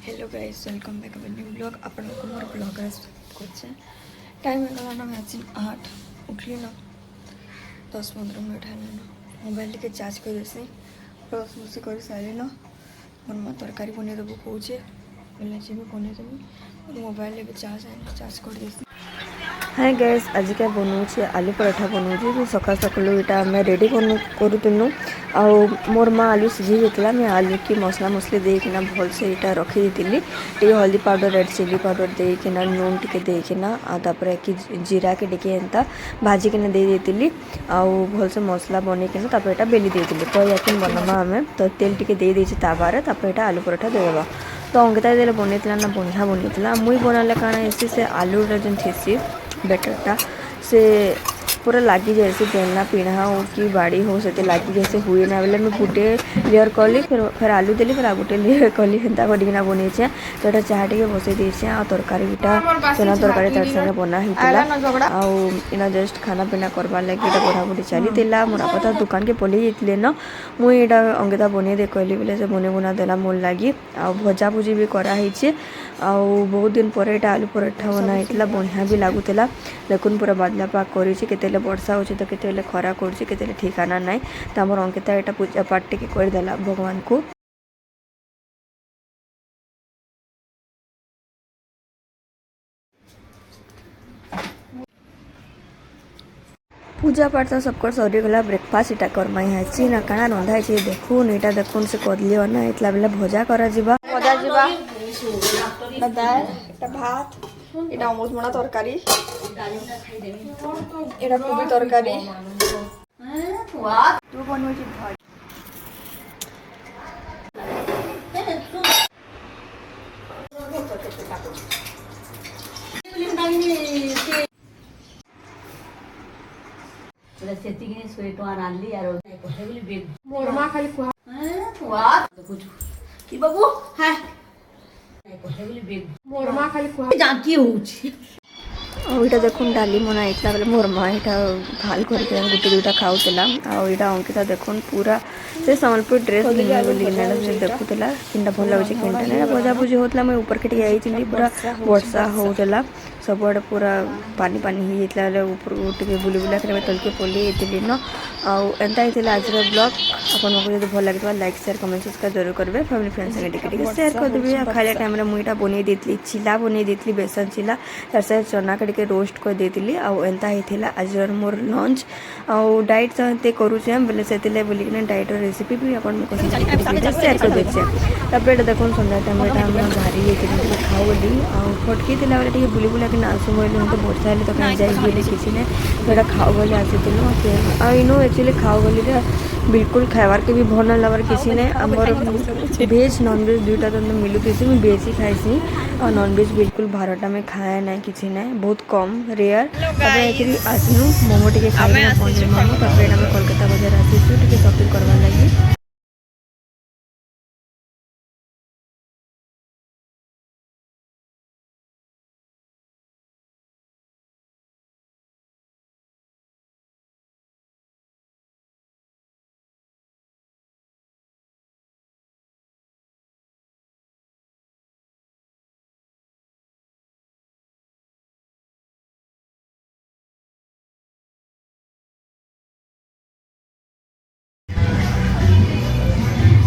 Hello guys welcome back our new blog अपन को more blog करछे टाइम हो गला ना 8 उठली ना 10-15 मिनट है ना मोबाइल के चार्ज कर देसी ब्रश बुसी कर सारे ना मोर माँ तरकारी बने देबो कहूचे बोले जे बने देबी मोबाइल के चार्ज कर देसी। हाय गैस आज क्या बनाऊे आलू पराठा बनाऊे तो सका सकालू यहाँ आम रेडी करूँ मोर माँ आलू सीझी देता मैं आलू की मसला मसली देकिना भल से यहाँ रखी टी हल्दी पाउडर रेड चिली पाउडर देकिना नून टिके देकिना तापर कि जीरा के टिके एंता भाजिकिना दे देती भल से मसला बनईकिना तापर यहाँ बेली देती तो याकिन बनामा आम तो तेल टिके दे देछि ताबारे तापर यहाँ आलू पराठा देवा तो अंकिता दे बनई ना बढ़िया बनई मुई बनाले काण ऐसी से आलू जो थी बेटरटा से पूरा लगी जैसे बेलना पीढ़ा हो कि बाड़ी हो से लगी जैसे हुए ना बोले मैं गोटे लेयर कली फिर आलू देली फिर गोटे लेयर कली हेन्ता करिकिना बनईचे तो यहाँ चाह टे बसई देछे आ तरकारीटा सोना तरकारी तार संगे बना होता आना जस्ट खाना पीना करवार लगे पढ़ा पढ़ी चली मोर आपा दुकान के पलि जाते न मुई यहाँ अंकिता बन दे कहली बोले से बने बुना देला मोर लगी आ भजा भुजी भी कराई बहुत दिन पर यहाँ आलू पराठा बनाई बढ़िया भी लगुला देखुन पूरा बादला पाक कर वर्षा हो तो केते खरा कर ठिकाना ना तो आम अंकिता यहाँ पूजा पाठ टे करदेला भगवान को पूजा पाठ तो सबको सरीगला ब्रेकफास्ट इटा करमा है ना काना रंधा है देखुन यहाँ देखुन से कदली बना इतला बेला भजा करा जीवा भात এটা অমৃতমণা তরকারি এটা কোবি তরকারি তুই বনবি ভাত ସେତିକି ଶହେ ଟଙ୍କା ରାନ୍ଧଲି ଆର मोर माँ खाली कुहा କି ବାବୁ ହଁ मोर माँ खाली कुहा ଜାଙ୍କି ହଉଛି यहाँ देखुन डाली मना होता बेले मोर माँ यहाँ भाल करके गोटे दुटा खाऊला आईटा अंकिता देखुन पूरा से सम्बलपुर ड्रेस बोली देखुला किनटा भल लगे कि भजा भुजी होता मैं ऊपर के आई पूरा वर्षा होता सबुआड़े पूरा पानी पानी ही जाता ऊपर टे बुली बुला कर तलके पलि जाती न आंता ही आज ब्लॉग आपको जब भल लगे लाइक शेयर कमेंट सब्सक्राइब जरूर करेंगे फैमिली फ्रेंड्स संगे शेयर करदेवी खाला टाइम मुझे बन देती चिला बन देती बेसन चिला तार से चना के रोस्ट कर देती आंता ही आज मोर लंच डाइट समते करुचे बोले से बोलिकिना डाइट रेसिपी भी आपको शेयर कर देचे तब देखो सन्ध्या टाइम बाहरी खाऊ बोली फटकी बेले बुली बुला कि आसू बोली तो वर्षा हेल्ले तो कहीं जाइए किसी ने तो खाऊ बोले आसीलु इनो एक्चुअली खाऊ बोली बिल्कुल खाइबार के भी भल न लगे किसी ने आमर भेज नॉनवेज दुईटा तो मिलू किसी मैं भेज ही खाइसी और नॉनवेज बिल्कुल भारटा में खाए ना किसी ना बहुत कम रेयर तब आसलु मोमो टे खाई पनीर मोमो तब कोलकाता बाजार आसीसु टे शॉपिंग करवा लगी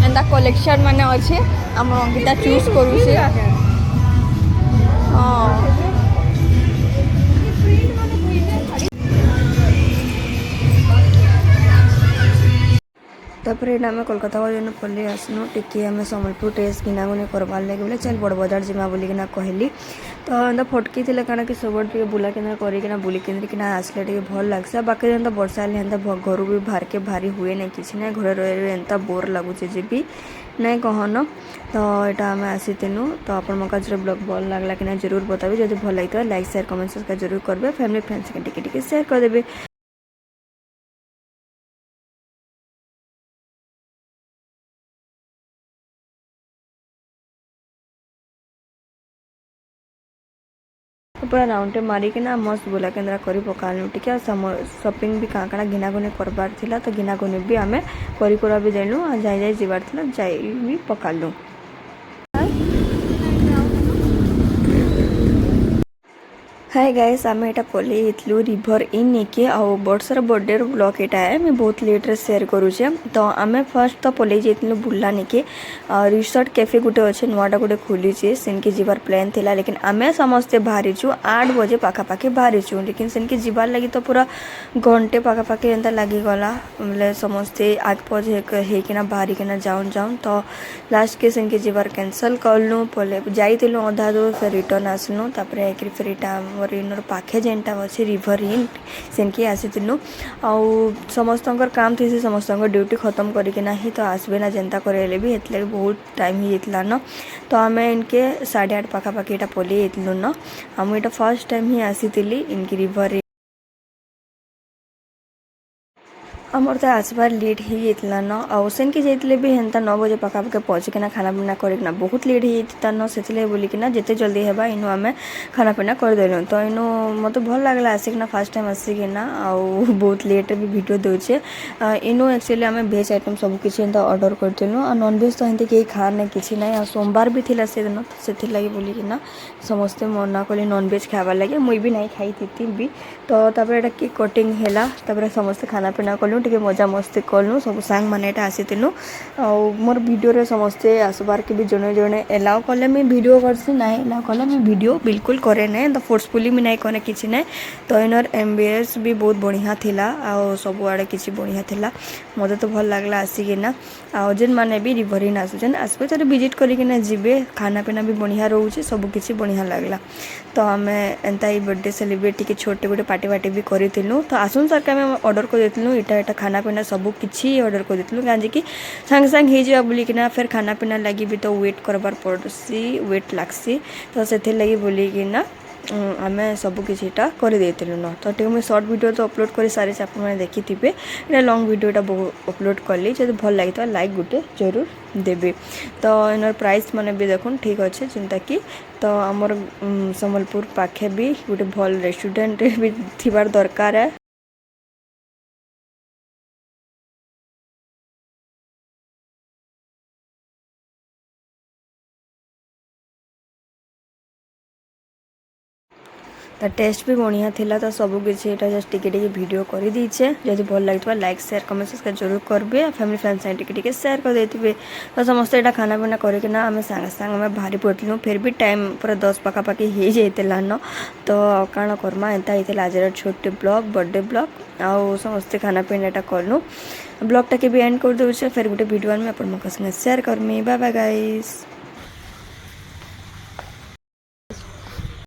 एंता कलेक्शन माने अच्छे आम अंकिता चूज करूँ हाँ तापर आम कोलकाता बाजार पलि आसनु टिके आम सम्बलपुर ड्रेस किनागुनी करवार लगे बोले चल बड़ बजार जिमा बोलिकिना कहली तो एंता फटकी थे काना कि सब टे बुला केना करिकिना बुली केन्द्रिकिना आसले टे भल लगसा बाकी एंता वर्षा हेल्ले एंता घर भी बाहर के भारी हुए ना किसी ना घर रही एंता बोर लगुचे जे भी नहीं कहन तो यहाँ आम आसीलु तो आप ब्लॉग भल लगला कि जरूर बताबे जब भल लगे लाइक शेयर कमेंट सब्सक्राइब जरूर करेंगे फैमिली फ्रेंड्स के टिके शेयर करदेवे पूरा राउंड टे मारिकिना मस्त बुला केन्द्रा कर पकालु टिके शॉपिंग भी काँ काँ घिना गुनी करबार थिला तो घिना गुनी भी आम करा भी देलु जाई जाई जीवार थिला जाई भी पकालु हाय गाइस आम एटा पलैलु रिभर इन निके आउ बर्षर बर्थडे ब्लॉग एटा है मैं बहुत लेट रे शेयर करूचे तो आम फर्स्ट तो पलै जाइलु बुल्ला निके रिसोर्ट कैफे गुटे अच्छे नुआटा गुटे खोली सेनके जीवार प्लान थिला लेकिन आमे समस्ते बाहरी छु 8 बजे पाखापाखि बाहरी छु लेकिन सेनके जीवार लगी तो पूरा घंटे पाखापाखि एंता लगी गला मतलब समस्ते आग पजे हेकिना बाहरी किना जाउन जाउन तो लास्ट के सेनके जीवार कैंसल करलु पले जाइतिलु अधा दूर फिर रिटर्न आसलु तापर एकरी फिर इटा मोर इनर पाखे जेनटा अच्छे रिभर इन सेनके आसीलु आउ समस्तंकर काम थी समस्तंकर ड्यूटी खत्म करके ही तो आसबे ना जेनता करे भी हेतले बहुत टाइम ही जाता न तो आम इनके 8:30 पाखापाखि इटा पलि जाइलु न आम इटा फर्स्ट टाइम ही आसी इनकी रिभर आमर तो आसबार लेट ही जाता न आउ सेनके जाइले भी हेन्ता 9 बजे पाखापाखि पहुँचिकिना खाना पीना करना बहुत लेट ही जाता न से बोलिकिना जिते जल्दी हेबा इनु आम खाना पीना करदेलु तो इनु मत भल लगला आसिकिना फर्स्ट टाइम आसिकिना आउ बहुत लेट भी वीडियो दौचे इनु एक्चुअली आम भेज आइटम सब किसी ऑर्डर करथिलु आ नॉन भेज तो हेन्ते के खार ना किसी ना आ सोमवार भी थिला से दिन से लगी बोलिकिना समस्ते मना कले नॉन भेज खावा लगे मुई भी नहीं खाई थी भी तो तापर एटा केक कटिंग हैला तापर समस्ते खाना पीना कलु टिके मजा मस्ती कलु सब सांग माने एटा आसीतिलु मोर वीडियो रे समस्ते आसबार के भी जने जने एलाउ कले मैं वीडियो करसी ना एलाउ कले मैं वीडियो बिल्कुल करे नै तो फोर्सफुली भी नहीं करे किछि नै तो इनर एमबीएस भी बहुत बढ़िया थिला आ सब आड़े किछि बढ़िया थिला मते तो भल लागला आसीकिना आ जेन माने भी रिभरिन आसुचन आसबे तो विजिट करिकिना जिबे खाना पीना भी बढ़िया रहउछि सब किछि बढ़िया लागला तो आमे एंता ही बर्थडे सेलिब्रेट टिके छोटे गोटे पार्टी वाटी भी करितिलु तो आसुन सर के आमे ऑर्डर कर देतिलु इटा खाना पीना सब किछि ऑर्डर कर देतिलु काजे कि संग संग हे जा बोलिकिना फिर खाना पीना लगी भी तो वेट करबार पड़सी वेट लागसी तो सेथे लगी बोलिकिना आमे सब किछिटा कर देतिलु न तो टे मैं शॉर्ट वीडियो तो अपलोड कर सारी आप देखी थे ये लॉन्ग वीडियोटा अपलोड कली जब भल लगी तो लाइक गुटे जरूर देबे तो इनर प्राइस माने भी देखुन ठीक अच्छे चिंता कि तो आमर संबलपुर पाखे भी गोटे भल रेस्टोरेंट भी थिबार दरकार है। तो टेस्ट भी बढ़िया थिला तो सब किसी जस्ट टिके वीडियो कर दीचे जब भल लगे लाइक शेयर कमेंट सब्सक्राइब जरूर करेंगे फैमिली फ्रेंड्स टिके शेयर कर देते तो समस्त यहाँ खाना पीना करना आम सांगे सांगे आम बाहरी पड़ू फिर भी टाइम पूरा 10 पाखापाखि हो जाता न तो काण करमा एंता होता आज छोटे ब्लॉग बर्थडे ब्लॉग आउ समस्ते खाना पीना कलु ब्लॉगटा के भी एंड कर दूचे फिर गोटे वीडियो में आप शेयर करमी बाय बाय गाइस।